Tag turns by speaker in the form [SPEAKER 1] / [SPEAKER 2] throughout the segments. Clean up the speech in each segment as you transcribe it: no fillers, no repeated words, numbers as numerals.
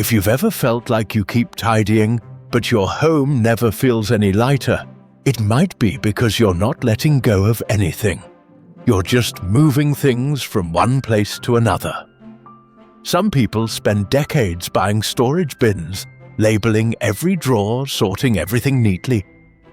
[SPEAKER 1] If you've ever felt like you keep tidying, but your home never feels any lighter, it might be because you're not letting go of anything. You're just moving things from one place to another. Some people spend decades buying storage bins, labeling every drawer, sorting everything neatly,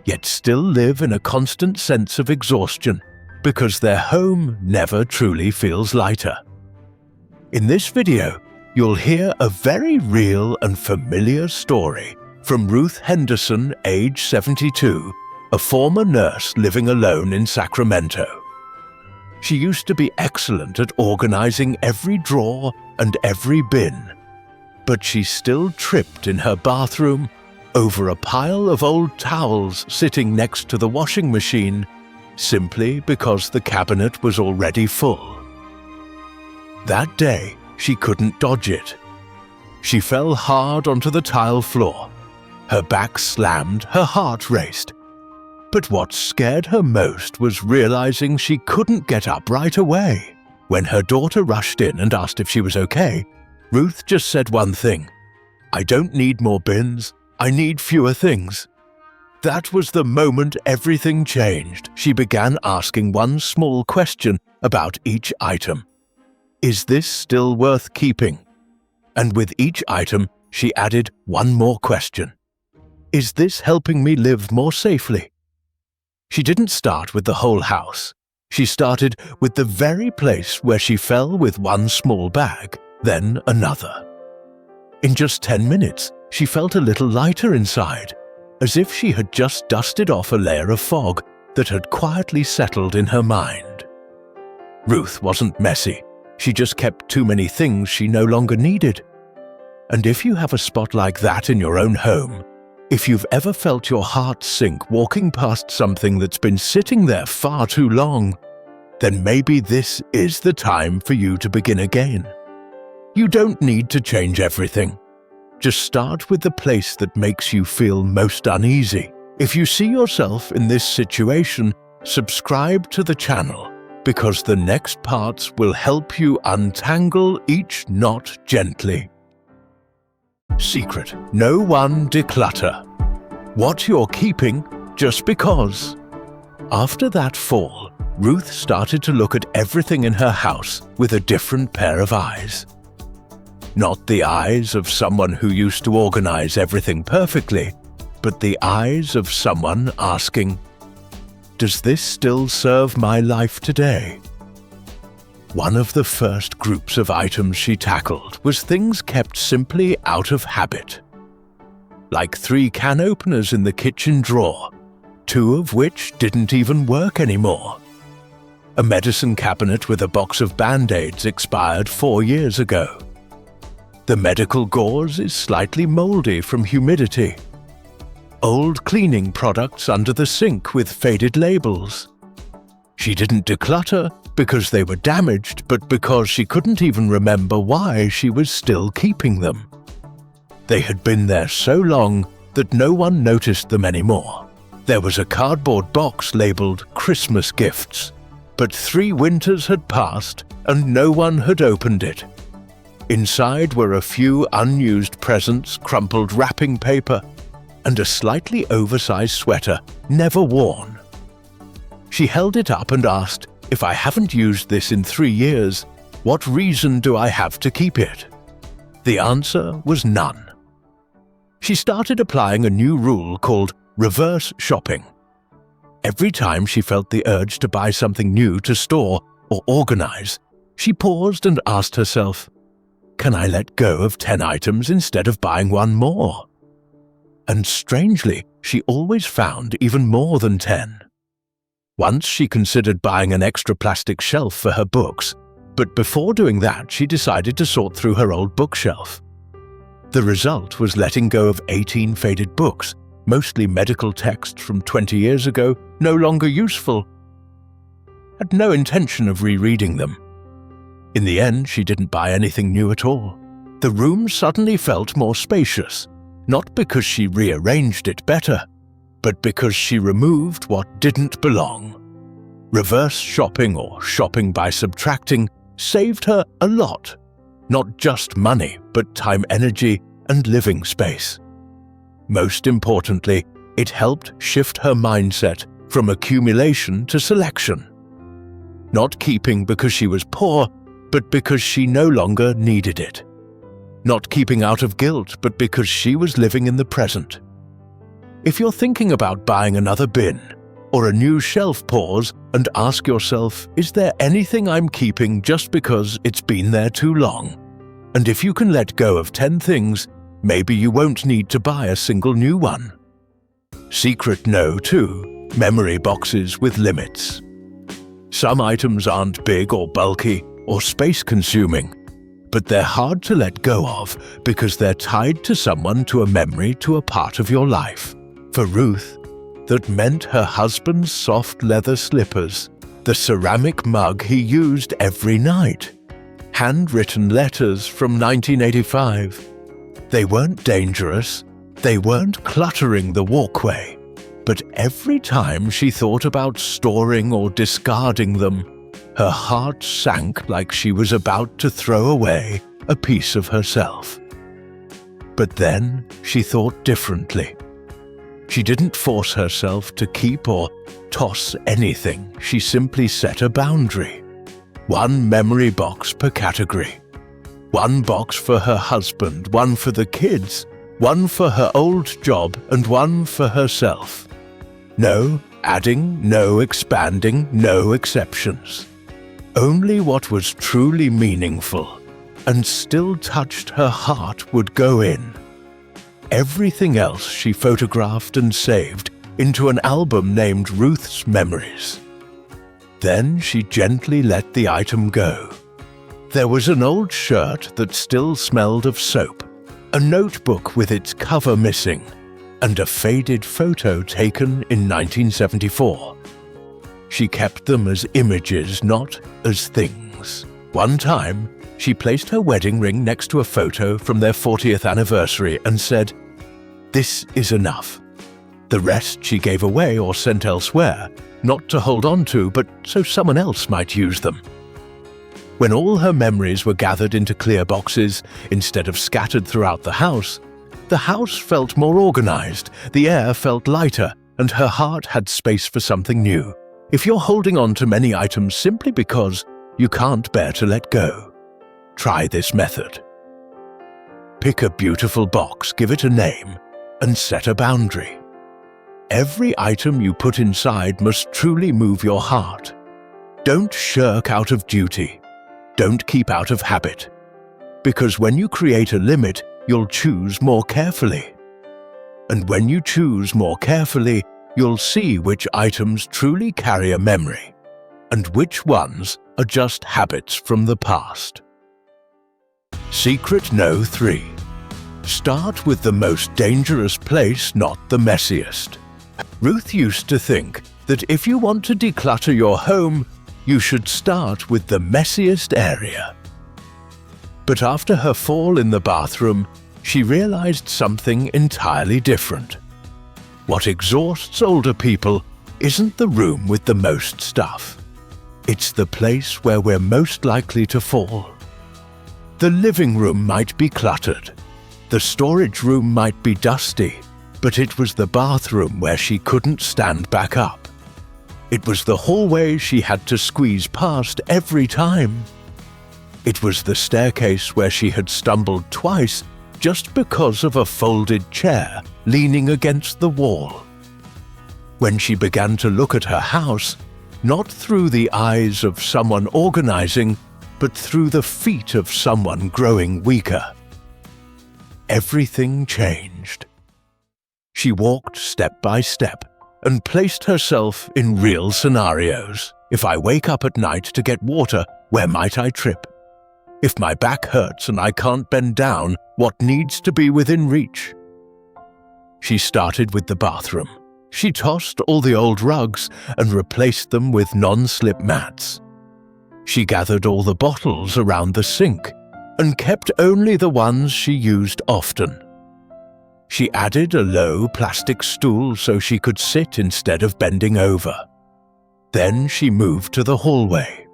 [SPEAKER 1] yet still live in a constant sense of exhaustion because their home never truly feels lighter. In this video, you'll hear a very real and familiar story from Ruth Henderson, age 72, a former nurse living alone in Sacramento. She used to be excellent at organizing every drawer and every bin, but she still tripped in her bathroom over a pile of old towels sitting next to the washing machine simply because the cabinet was already full. That day, she couldn't dodge it. She fell hard onto the tile floor. Her back slammed, her heart raced. But what scared her most was realizing she couldn't get up right away. When her daughter rushed in and asked if she was okay, Ruth just said one thing: "I don't need more bins, I need fewer things." That was the moment everything changed. She began asking one small question about each item. Is this still worth keeping? And with each item, she added one more question. Is this helping me live more safely? She didn't start with the whole house. She started with the very place where she fell with one small bag, then another. In just 10 minutes, she felt a little lighter inside, as if she had just dusted off a layer of fog that had quietly settled in her mind. Ruth wasn't messy. She just kept too many things she no longer needed. And if you have a spot like that in your own home, if you've ever felt your heart sink walking past something that's been sitting there far too long, then maybe this is the time for you to begin again. You don't need to change everything. Just start with the place that makes you feel most uneasy. If you see yourself in this situation, subscribe to the channel, because the next parts will help you untangle each knot gently. Secret: no one declutter. What you're keeping just because. After that fall, Ruth started to look at everything in her house with a different pair of eyes. Not the eyes of someone who used to organize everything perfectly, but the eyes of someone asking, does this still serve my life today? One of the first groups of items she tackled was things kept simply out of habit. Like 3 can openers in the kitchen drawer, 2 of which didn't even work anymore. A medicine cabinet with a box of Band-Aids expired 4 years ago. The medical gauze is slightly moldy from humidity. Old cleaning products under the sink with faded labels. She didn't declutter because they were damaged, but because she couldn't even remember why she was still keeping them. They had been there so long that no one noticed them anymore. There was a cardboard box labeled Christmas gifts, but 3 winters had passed and no one had opened it. Inside were a few unused presents, crumpled wrapping paper, and a slightly oversized sweater, never worn. She held it up and asked, if I haven't used this in 3 years, what reason do I have to keep it? The answer was none. She started applying a new rule called reverse shopping. Every time she felt the urge to buy something new to store or organize, she paused and asked herself, can I let go of 10 items instead of buying one more? And strangely, she always found even more than 10. Once she considered buying an extra plastic shelf for her books, but before doing that she decided to sort through her old bookshelf. The result was letting go of 18 faded books, mostly medical texts from 20 years ago, no longer useful. Had no intention of rereading them. In the end, she didn't buy anything new at all. The room suddenly felt more spacious, not because she rearranged it better, but because she removed what didn't belong. Reverse shopping, or shopping by subtracting, saved her a lot. Not just money, but time, energy, and living space. Most importantly, it helped shift her mindset from accumulation to selection. Not keeping because she was poor, but because she no longer needed it. Not keeping out of guilt, but because she was living in the present. If you're thinking about buying another bin or a new shelf, pause and ask yourself, is there anything I'm keeping just because it's been there too long? And if you can let go of 10 things, maybe you won't need to buy a single new one. Secret No 2. Memory boxes with limits. Some items aren't big or bulky or space-consuming, but they're hard to let go of because they're tied to someone, to a memory, to a part of your life. For Ruth, that meant her husband's soft leather slippers, the ceramic mug he used every night, handwritten letters from 1985. They weren't dangerous, they weren't cluttering the walkway, but every time she thought about storing or discarding them, her heart sank like she was about to throw away a piece of herself. But then she thought differently. She didn't force herself to keep or toss anything. She simply set a boundary. One memory box per category. One box for her husband, one for the kids, one for her old job, and one for herself. No adding, no expanding, no exceptions. Only what was truly meaningful and still touched her heart would go in. Everything else she photographed and saved into an album named Ruth's Memories. Then she gently let the item go. There was an old shirt that still smelled of soap, a notebook with its cover missing, and a faded photo taken in 1974. She kept them as images, not as things. One time, she placed her wedding ring next to a photo from their 40th anniversary and said, "This is enough." The rest she gave away or sent elsewhere, not to hold on to, but so someone else might use them. When all her memories were gathered into clear boxes instead of scattered throughout the house felt more organized, the air felt lighter, and her heart had space for something new. If you're holding on to many items simply because you can't bear to let go, try this method. Pick a beautiful box, give it a name, and set a boundary. Every item you put inside must truly move your heart. Don't shirk out of duty. Don't keep out of habit. Because when you create a limit, you'll choose more carefully. And when you choose more carefully, you'll see which items truly carry a memory, and which ones are just habits from the past. Secret No 3. Start with the most dangerous place, not the messiest. Ruth used to think that if you want to declutter your home, you should start with the messiest area. But after her fall in the bathroom, she realized something entirely different. What exhausts older people isn't the room with the most stuff. It's the place where we're most likely to fall. The living room might be cluttered. The storage room might be dusty, but it was the bathroom where she couldn't stand back up. It was the hallway she had to squeeze past every time. It was the staircase where she had stumbled twice just because of a folded chair leaning against the wall. When she began to look at her house, not through the eyes of someone organizing, but through the feet of someone growing weaker, everything changed. She walked step by step and placed herself in real scenarios. If I wake up at night to get water, where might I trip? If my back hurts and I can't bend down, what needs to be within reach? She started with the bathroom. She tossed all the old rugs and replaced them with non-slip mats. She gathered all the bottles around the sink and kept only the ones she used often. She added a low plastic stool so she could sit instead of bending over. Then she moved to the hallway.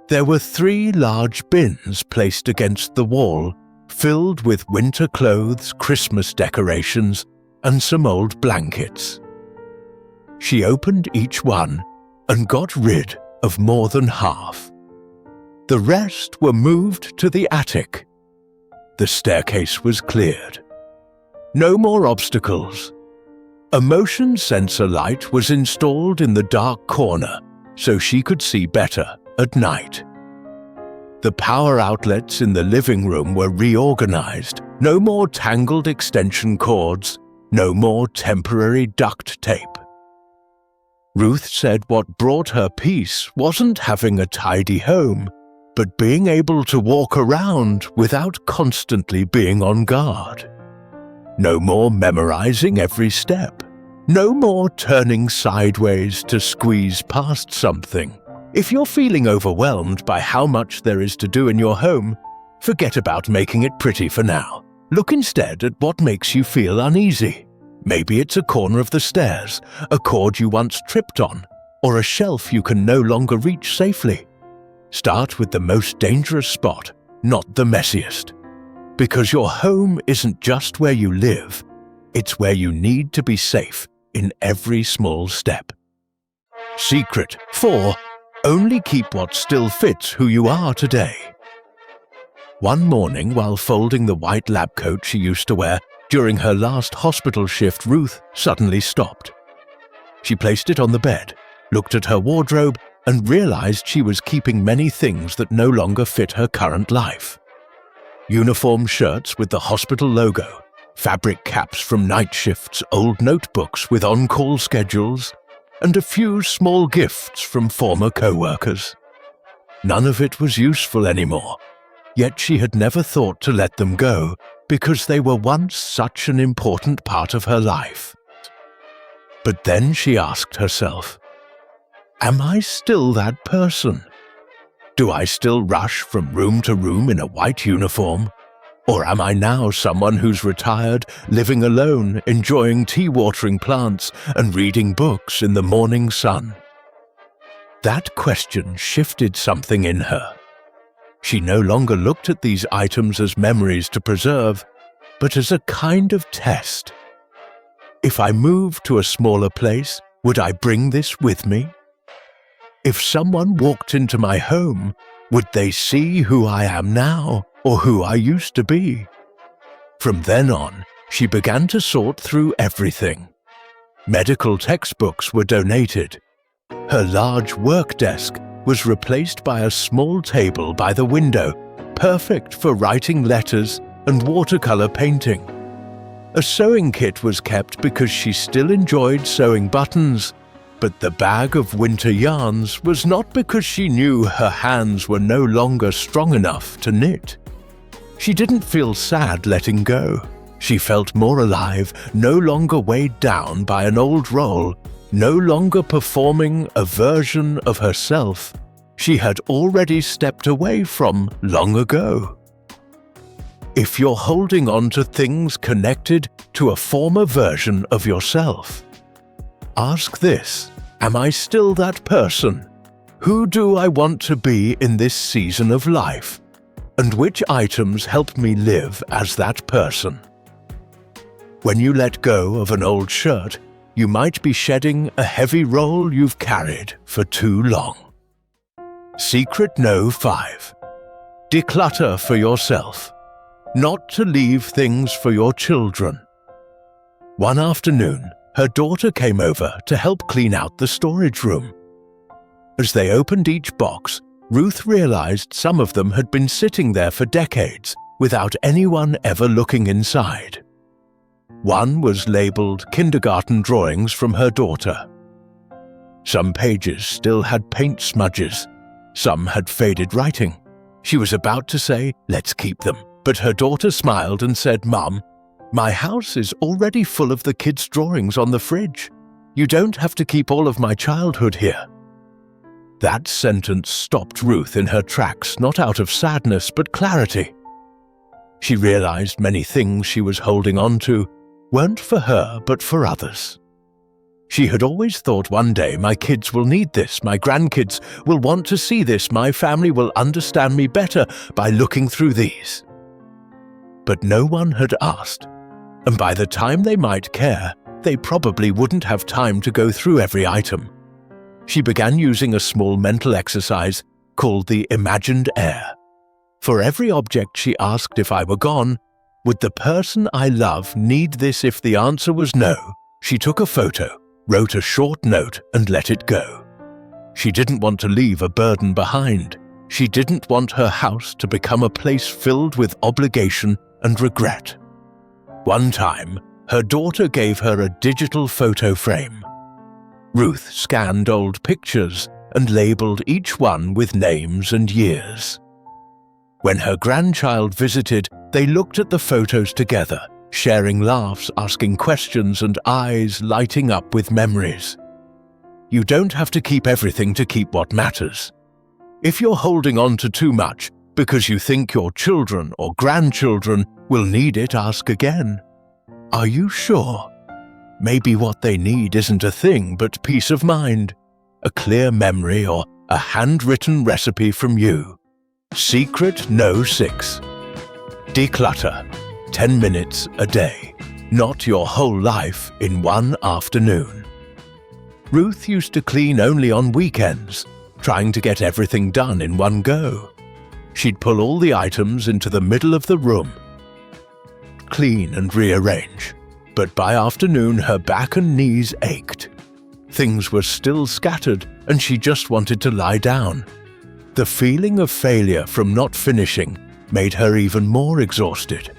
[SPEAKER 1] There were 3 large bins placed against the wall, filled with winter clothes, Christmas decorations, and some old blankets. She opened each one and got rid of more than half. The rest were moved to the attic. The staircase was cleared. No more obstacles. A motion sensor light was installed in the dark corner so she could see better at night. The power outlets in the living room were reorganized. No more tangled extension cords, no more temporary duct tape. Ruth said what brought her peace wasn't having a tidy home, but being able to walk around without constantly being on guard. No more memorizing every step. No more turning sideways to squeeze past something. If you're feeling overwhelmed by how much there is to do in your home, forget about making it pretty for now. Look instead at what makes you feel uneasy. Maybe it's a corner of the stairs, a cord you once tripped on, or a shelf you can no longer reach safely. Start with the most dangerous spot, not the messiest. Because your home isn't just where you live, it's where you need to be safe in every small step. Secret 4. Only keep what still fits who you are today. One morning, while folding the white lab coat she used to wear during her last hospital shift, Ruth suddenly stopped. She placed it on the bed, looked at her wardrobe, and realized she was keeping many things that no longer fit her current life. Uniform shirts with the hospital logo, fabric caps from night shifts, old notebooks with on-call schedules, and a few small gifts from former co-workers. None of it was useful anymore, yet she had never thought to let them go because they were once such an important part of her life. But then she asked herself, am I still that person? Do I still rush from room to room in a white uniform? Or am I now someone who's retired, living alone, enjoying tea watering plants and reading books in the morning sun? That question shifted something in her. She no longer looked at these items as memories to preserve, but as a kind of test. If I moved to a smaller place, would I bring this with me? If someone walked into my home, would they see who I am now or who I used to be? From then on, she began to sort through everything. Medical textbooks were donated. Her large work desk was replaced by a small table by the window, perfect for writing letters and watercolor painting. A sewing kit was kept because she still enjoyed sewing buttons, but the bag of winter yarns was not because she knew her hands were no longer strong enough to knit. She didn't feel sad letting go. She felt more alive, no longer weighed down by an old role, no longer performing a version of herself she had already stepped away from long ago. If you're holding on to things connected to a former version of yourself, ask this: am I still that person? Who do I want to be in this season of life? And which items help me live as that person? When you let go of an old shirt, you might be shedding a heavy role you've carried for too long. Secret No. 5. Declutter for yourself, not to leave things for your children. One afternoon, her daughter came over to help clean out the storage room. As they opened each box, Ruth realized some of them had been sitting there for decades without anyone ever looking inside. One was labeled kindergarten drawings from her daughter. Some pages still had paint smudges. Some had faded writing. She was about to say, "Let's keep them," but her daughter smiled and said, "Mum, my house is already full of the kids' drawings on the fridge. You don't have to keep all of my childhood here." That sentence stopped Ruth in her tracks, not out of sadness but clarity. She realized many things she was holding on to weren't for her but for others. She had always thought, one day my kids will need this, my grandkids will want to see this, my family will understand me better by looking through these. but no one had asked. And by the time they might care, they probably wouldn't have time to go through every item. She began using a small mental exercise called the imagined heir. For every object she asked if I were gone, would the person I love need this if the answer was no? She took a photo, wrote a short note, and let it go. She didn't want to leave a burden behind. She didn't want her house to become a place filled with obligation and regret. One time, her daughter gave her a digital photo frame. Ruth scanned old pictures and labeled each one with names and years. When her grandchild visited, they looked at the photos together, sharing laughs, asking questions, and eyes lighting up with memories. You don't have to keep everything to keep what matters. If you're holding on to too much because you think your children or grandchildren will need it, ask again. Are you sure? Maybe what they need isn't a thing but peace of mind, a clear memory, or a handwritten recipe from you. Secret No. 6. Declutter. 10 minutes a day. Not your whole life in one afternoon. Ruth used to clean only on weekends, trying to get everything done in one go. She'd pull all the items into the middle of the room, clean and rearrange, but by afternoon her back and knees ached. Things were still scattered and she just wanted to lie down. The feeling of failure from not finishing made her even more exhausted.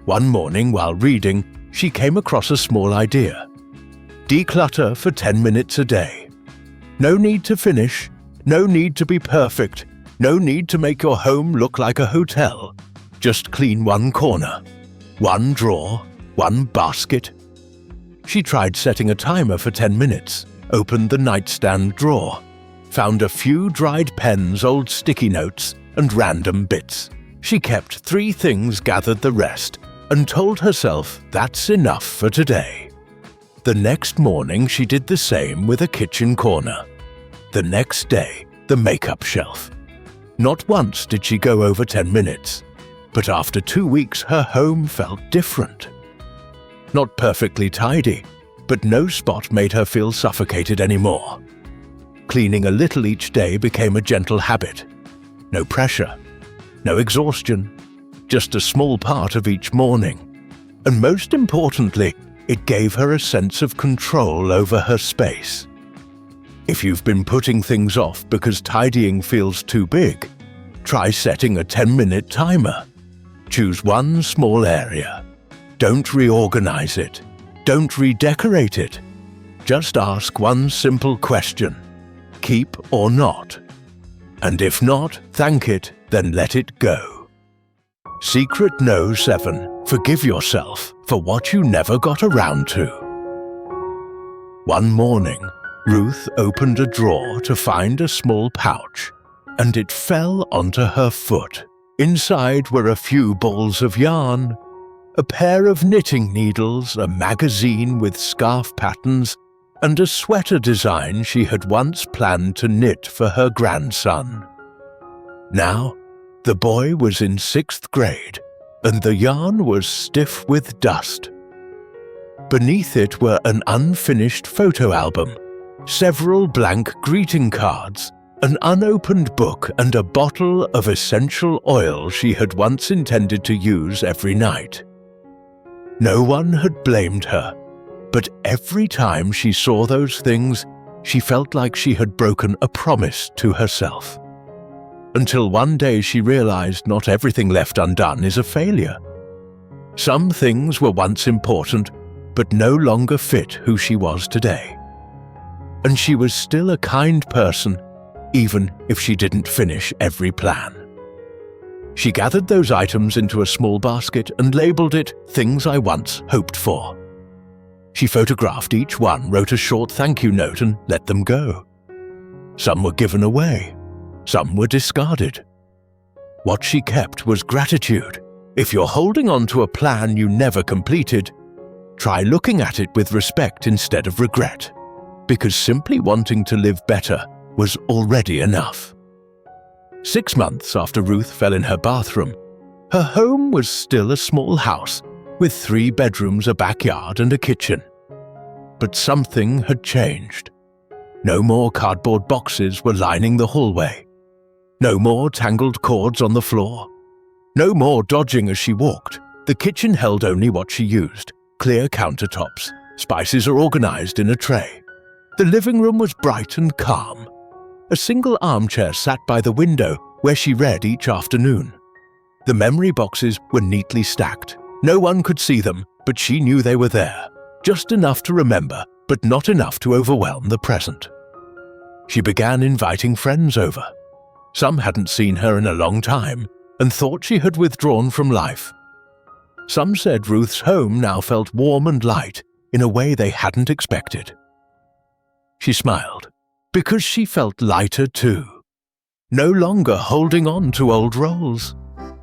[SPEAKER 1] One morning while reading, she came across a small idea. Declutter for 10 minutes a day. No need to finish, no need to be perfect, no need to make your home look like a hotel. Just clean one corner, one drawer, one basket. She tried setting a timer for 10 minutes, opened the nightstand drawer, found a few dried pens, old sticky notes, and random bits. She kept 3 things, gathered the rest, and told herself that's enough for today. The next morning she did the same with a kitchen corner. The next day, the makeup shelf. Not once did she go over 10 minutes, but after 2 weeks her home felt different. Not perfectly tidy, but no spot made her feel suffocated anymore. Cleaning a little each day became a gentle habit. No pressure, no exhaustion, just a small part of each morning. And most importantly, it gave her a sense of control over her space. If you've been putting things off because tidying feels too big, try setting a 10-minute timer. Choose one small area. Don't reorganize it. Don't redecorate it. Just ask one simple question. Keep or not? And if not, thank it, then let it go. Secret No. 7. Forgive yourself for what you never got around to. One morning, Ruth opened a drawer to find a small pouch, and it fell onto her foot. Inside were a few balls of yarn, a pair of knitting needles, a magazine with scarf patterns, and a sweater design she had once planned to knit for her grandson. Now, the boy was in 6th grade, and the yarn was stiff with dust. Beneath it were an unfinished photo album, several blank greeting cards, an unopened book, and a bottle of essential oil she had once intended to use every night. No one had blamed her, but every time she saw those things, she felt like she had broken a promise to herself. Until one day she realized not everything left undone is a failure. Some things were once important, but no longer fit who she was today. And she was still a kind person, even if she didn't finish every plan. She gathered those items into a small basket and labeled it Things I Once Hoped For. She photographed each one, wrote a short thank you note, and let them go. Some were given away. Some were discarded. What she kept was gratitude. If you're holding on to a plan you never completed, try looking at it with respect instead of regret, because simply wanting to live better was already enough. 6 months after Ruth fell in her bathroom, Her home was still a small house with 3 bedrooms, a backyard, and a kitchen. But something had changed. No more cardboard boxes were lining the hallway. No more tangled cords on the floor. No more dodging as she walked. The kitchen held only what she used: clear countertops. Spices are organized in a tray. The living room was bright and calm. A single armchair sat by the window where she read each afternoon. The memory boxes were neatly stacked. No one could see them, but she knew they were there. Just enough to remember, but not enough to overwhelm the present. She began inviting friends over. Some hadn't seen her in a long time and thought she had withdrawn from life. Some said Ruth's home now felt warm and light in a way they hadn't expected. She smiled, because she felt lighter too. No longer holding on to old roles.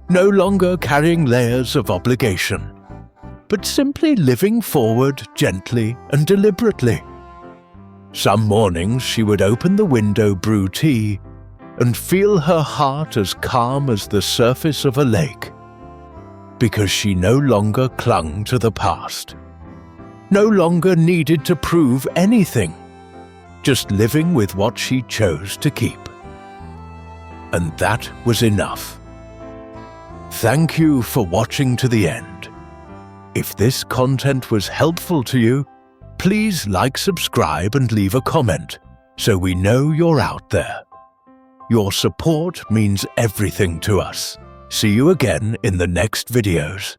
[SPEAKER 1] No longer carrying layers of obligation, but simply living forward gently and deliberately. Some mornings she would open the window, brew tea, and feel her heart as calm as the surface of a lake, because she no longer clung to the past, no longer needed to prove anything, just living with what she chose to keep. And that was enough. Thank you for watching to the end. If this content was helpful to you, please like, subscribe, and leave a comment so we know you're out there. Your support means everything to us. See you again in the next videos.